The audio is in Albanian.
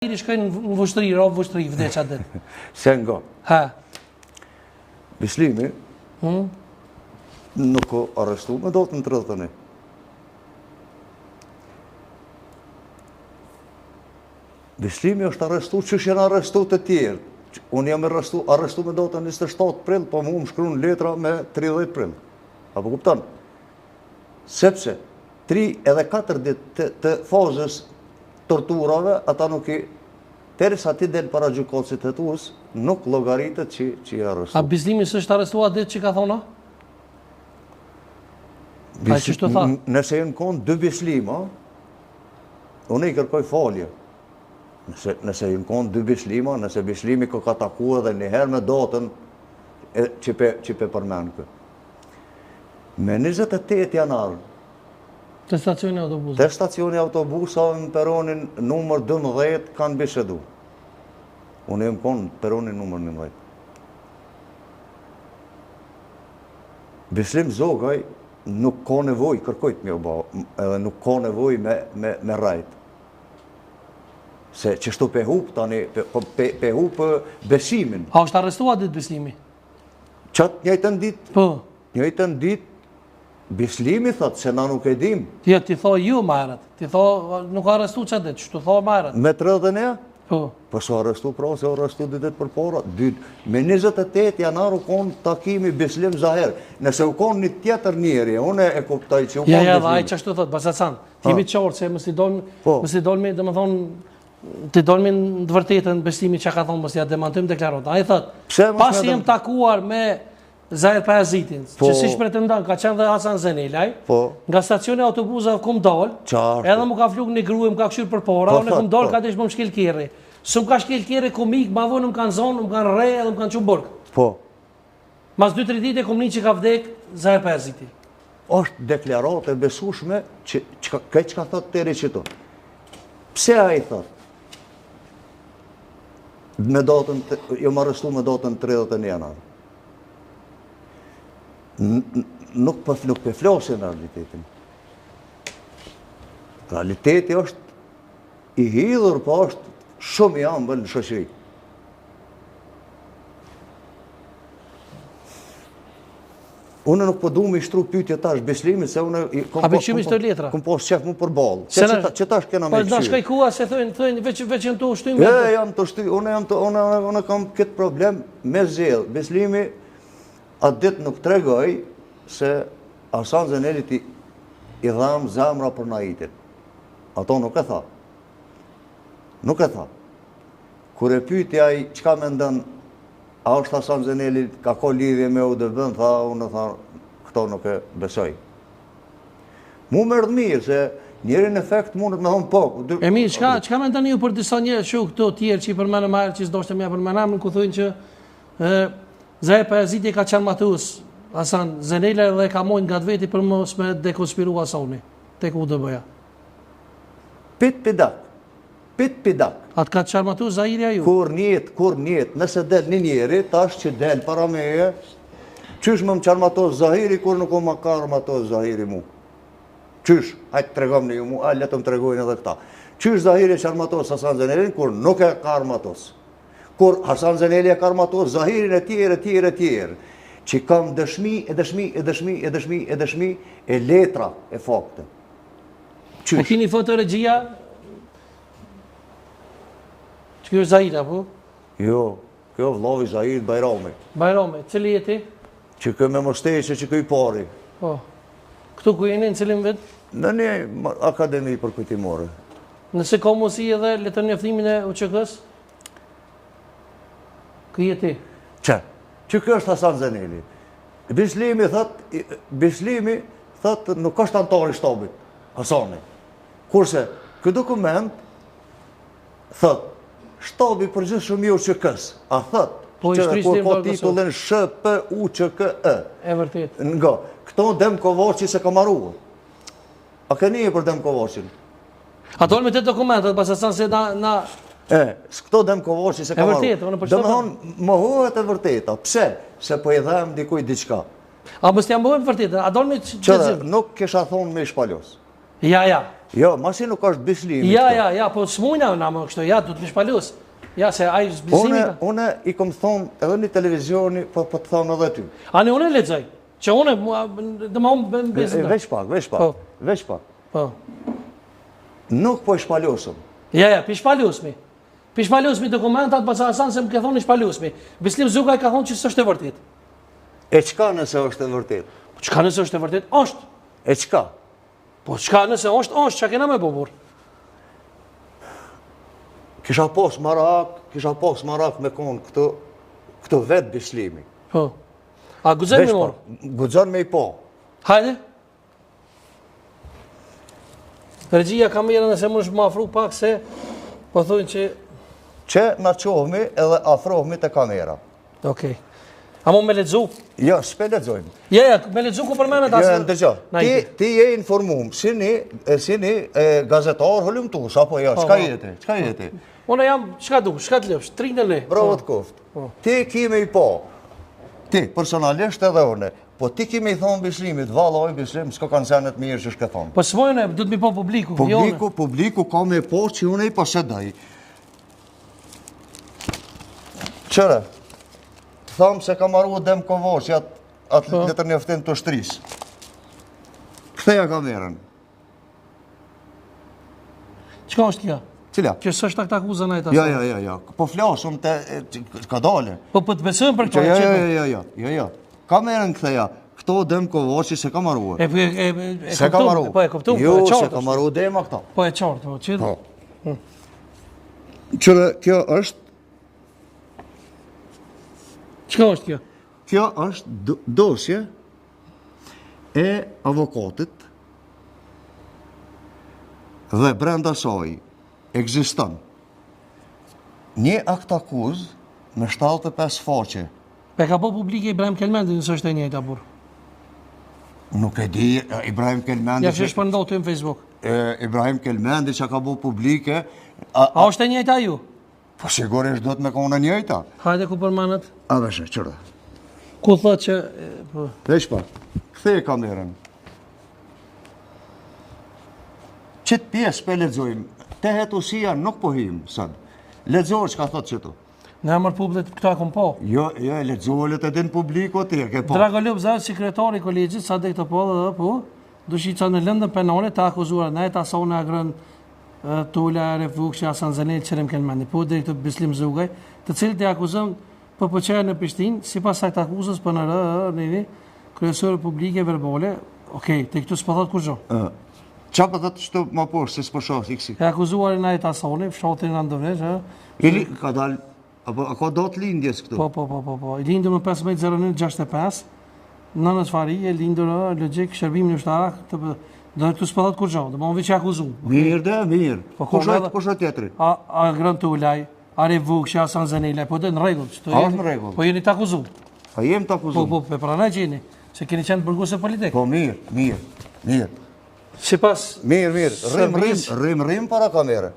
I shkojnë në vështëri, robë vështëri, vdeq atë ditë. Se nga. Ha. Bislimi nuk o arrestu me do të në 31. Bislimi është arrestu që janë arrestu të tjerë. Unë jam arrestu me do të 27 prill, po mu më shkru në letra me 30 prill. Apo kupton? Sepse 3 edhe 4 ditë të fazës torturave, ata nuk i, terisa ti del para gjykatësit hetues, nuk llogaritët që i arrestu. A Bislimi s'është arrestuar ditë që ka thona? A që shtu tha? Nëse jenë konë 2 bislima, unë i kërkoj falje. Nëse jenë konë 2 bislima, nëse bislimi ka taku edhe njëherë me datën që pe përmenë kë. Me 28 janar, Te stacioni autobusa. Te stacioni autobusa në peronin numër 12 kanë bishedu. Unë jem konë peronin numër 11. Bislim Zogaj nuk ka nevoj, kërkojt me oba, edhe nuk ka nevoj me rajt. Se qështu pe hup tani, pe hup besimin. A është arrestuar ditë Bislimi? Qatë njëjtën ditë, Po. njëjtën ditë, Bislimi thot se na nuk e dim. Ti tho ju marrët. Ti tho nuk ka arrestu çat ditë, ç'tu tho marrët. Me 30 e? Po. Po s'o arrestu pra, se arrestu ditë për para. Me 28 janar u konë takimi Bislim Zaher. Nëse u konë një tjetër njeri, unë e kuptoj që u konë Ja, Bislimi. ai çashtu thot, Basacan. Ti mi qorë se mos i dolmi, domethënë ti dolmi në të vërtetën Bislimi çka ka thonë, mos ja demantojmë deklarata. Ai thot, pasi jam takuar me Zahir Pajazitin, që siç pretendon, ka qenë dhe Hasan Zenelaj, nga stacioni autobusave kum dal, edhe më ka fluk një gruje, më ka këshyr për para, unë kum dal, ka desh më shkel kjerri. S'm ka shkel kjerri komik, ma vonë më kanë zonë, më kanë re, edhe më kanë qunë burg. Po. Mas 2-3 ditë e kum një që ka vdek Zahir Pajaziti. Është deklaratë e besueshme që ka thot teri qëto. Pse ai thot? Me datën, jo më arrestu me datën 31 janar. Nuk për flasin realitetin. Realiteti është i hidhur, po është shumë i ambël në shoqëri. Unë nuk po du me ishtru pyetje tash Bislimit, se unë kom pas qef mu për balë. Që tash kena me qyri. Po, shkaj kua se thëjnë, veç jam të ushtuim. Jam të ushtuim, unë kam këtë problem me zellë. Bislimi atë ditë nuk tregoj se Hasan Zenelit i dham zamra për Naitin. Ato nuk e tha. Nuk e tha. Kur e pyti ai çka mendon, a është Hasan Zenelit, ka ko lidhje me UDB-n, tha, unë tha, këto nuk e besoj. Mu më erdhë mirë, se njeri në efekt mundet me thonë po. E mirë, çka mendoni ju për disa njerëz që këto tjerë që i përmenë marrë, që s'doshte më përmenam, ku thonë që Zahir Pajaziti ka qenë matues Hasan Zenela dhe ka mojnë nga të veti për mos me dekonspiru Hasani tek UDB-ja. Pit pidak. Atë ka qenë matues Zahirja ju? Kur njet, nëse del një njeri, tash që del para meje, qysh më qenë matues Zahiri, kur nuk o më karë matues Zahiri mu. Qysh, hajtë tregom në ju mu, letëm tregojnë edhe këta. Qysh Zahiri qenë matues Hasan Zenelin, kur nuk e karë matues. Kur Hasan Zeneli e ka armatur Zahirin e tjerë, që kam dëshmi e letra e fakte. A kini fotoregjia? Që kjo është Zahir, apo? Jo, kjo vllavi Zahir Bajrami. Bajrami, cili jeti? Që kjo me mështeqe që kjo i pari. Po. Këtu ku jeni në cilin vetë? Në një akademi për kujtimore. Nëse ka mosi edhe letër njoftimin e UÇK-s? Këjeti? Që kjo është Hasan Zeneli. Bislimi thot nuk është antari shtabit, Hasani. Kurse, këtë dokument thot, shtabi përgjithë shumë i UÇK-s. A thot, që kur ka titullin SHPUÇK-e. E vërtet. Nga, këto Dem Kovaçi se ka marruar. A keni e për Dem Kovaçin? A dojnë me të dokumentet, Basacan se na... Këto Dem Kovaçi se ka marru. E vërtet, Dhe më thonë, më hohet e vërteta. Pse? Se po i dhem dikuj diçka. A mos t'ja mbojmë vërtet, a dojnë me Qëre, nuk kisha thonë me i shpalos. Ja. Jo, masi nuk është bislimi. Ja, po s'mujna na më kështu, ja, du të më shpalus. Ja, se ai bislimi. Une i kom thonë edhe një televizioni, po të thonë edhe ty. Ani une lexoj. Që une, dhe ma unë bënë bezë. Veç pak. Nuk po i shpalosëm. Ja, pi shpalusmi. Pi shpalusmi dokumentat, pa asan se më ke thonë i shpalusmi. Bislim Zugaj ka thonë që s'është e vërtet. E qka nëse është e vërtet? Qka nëse është e vërtet? Është. E qka? Po qka nëse është, që kena me bubur? Kisha pos marak me konë këto vetë bislimi. Po. A gudzon me morë? Gudzon me i po. Hajde. Regjia kamerën nëse më është më afru pak se, po thujnë që... Që në qohmi edhe afrohmi të kamera. Okej. A mu me ledzu? Jo, s'pe ledzojmë. Ja, me ledzu ku përmenet asë... Jo, ndërgjo, ti je informum, si një gazetar hëllumtus, apo jo, qka jeti? Unë jam, qka du, qka të lëpsh, 30 le. Bravo të koft. Ti kime i po, ti, personalisht edhe une, po ti kime i thonë bislimit, valoj bislim, s'ko kanë senet mirë që shke thonë. Po s'mojnë, du të mi po publiku. Publiku ka me po që une i posedaj. Qëre, thamë se ka marru Dem Kovoq, atë letër njëftim të shtris. Këtheja kamerën. Qka është kja? Cila? Që së është akuzë në ajta? Jo. Po flasëm të ka dole. Po të besëm për këto? Jo. Kamerën këtheja. Këto Dem Kovoqi se ka marru. Se ka marru. Po e kuptum, po e qartë. Jo, se ka marru Dema këta. Po e qartë, po qëtë. Qëre, kjo është... Qëka është kjo? Kjo është dosje e avokatit dhe brenda saj ekziston një akt akuz me 75 faqe. Pe ka po publike Ibrahim Kelmendi nësë është e njëjta burë? Nuk e di, Ibrahim Kelmendi... Ja që është përndohë të në Facebook. Ibrahim Kelmendi që ka po publike... A është e njëjta ju? Po sigurisht do të me kone njëjta. Hajde ku përmanët? A veshe, qërë. Ku thot që... Vesh pa, këthej kamerën. Qëtë pjesë pe ledzojmë, te hetusia nuk pohim, sënë. Ledzojë që ka thot qëtu. Në emër publik këta kom po. Jo, ledzojët e din publiko të ke po. Dragolub Zaj, sekretari kolegjit, sa dhe këtë po dhe po, dushi që në lëndën penale të akuzuar, ne ta sonë agrën Tula, Refukshi, Hasan Zanel, Qerem Kelmendi, po dhe këtë Bislim Zugaj, të cilët e akuzëm për pëqerë në Prishtinë, si pas saktë akuzës për në kryesore publike verbale, okej, të këtu s'po thot kur gjo. Qa për thot shtu ma poshë, si s'po shohë, iksi? E akuzuar i Najt Asoni, fshatërin në ndëvesh, Ili, ka dalë, a ka do të lindjes këtu? Po, i lindur në 15.09.65, nënët Fari, e lindur në logjik shërbim në ushtarak, dhe këtu s'po thot kur gjo, dhe më vi që akuzum. Mirë. Kusho tjetëri? A Grën Tulaj, a Refukshi, Hasan Zanel, po dhe në regull. A në regull? Po jeni të akuzum. Po jem të akuzum. Po, pe pranaj që jeni, se keni qenë burguse politik. Po mirë. Si pas... Mirë, rrim para kamere.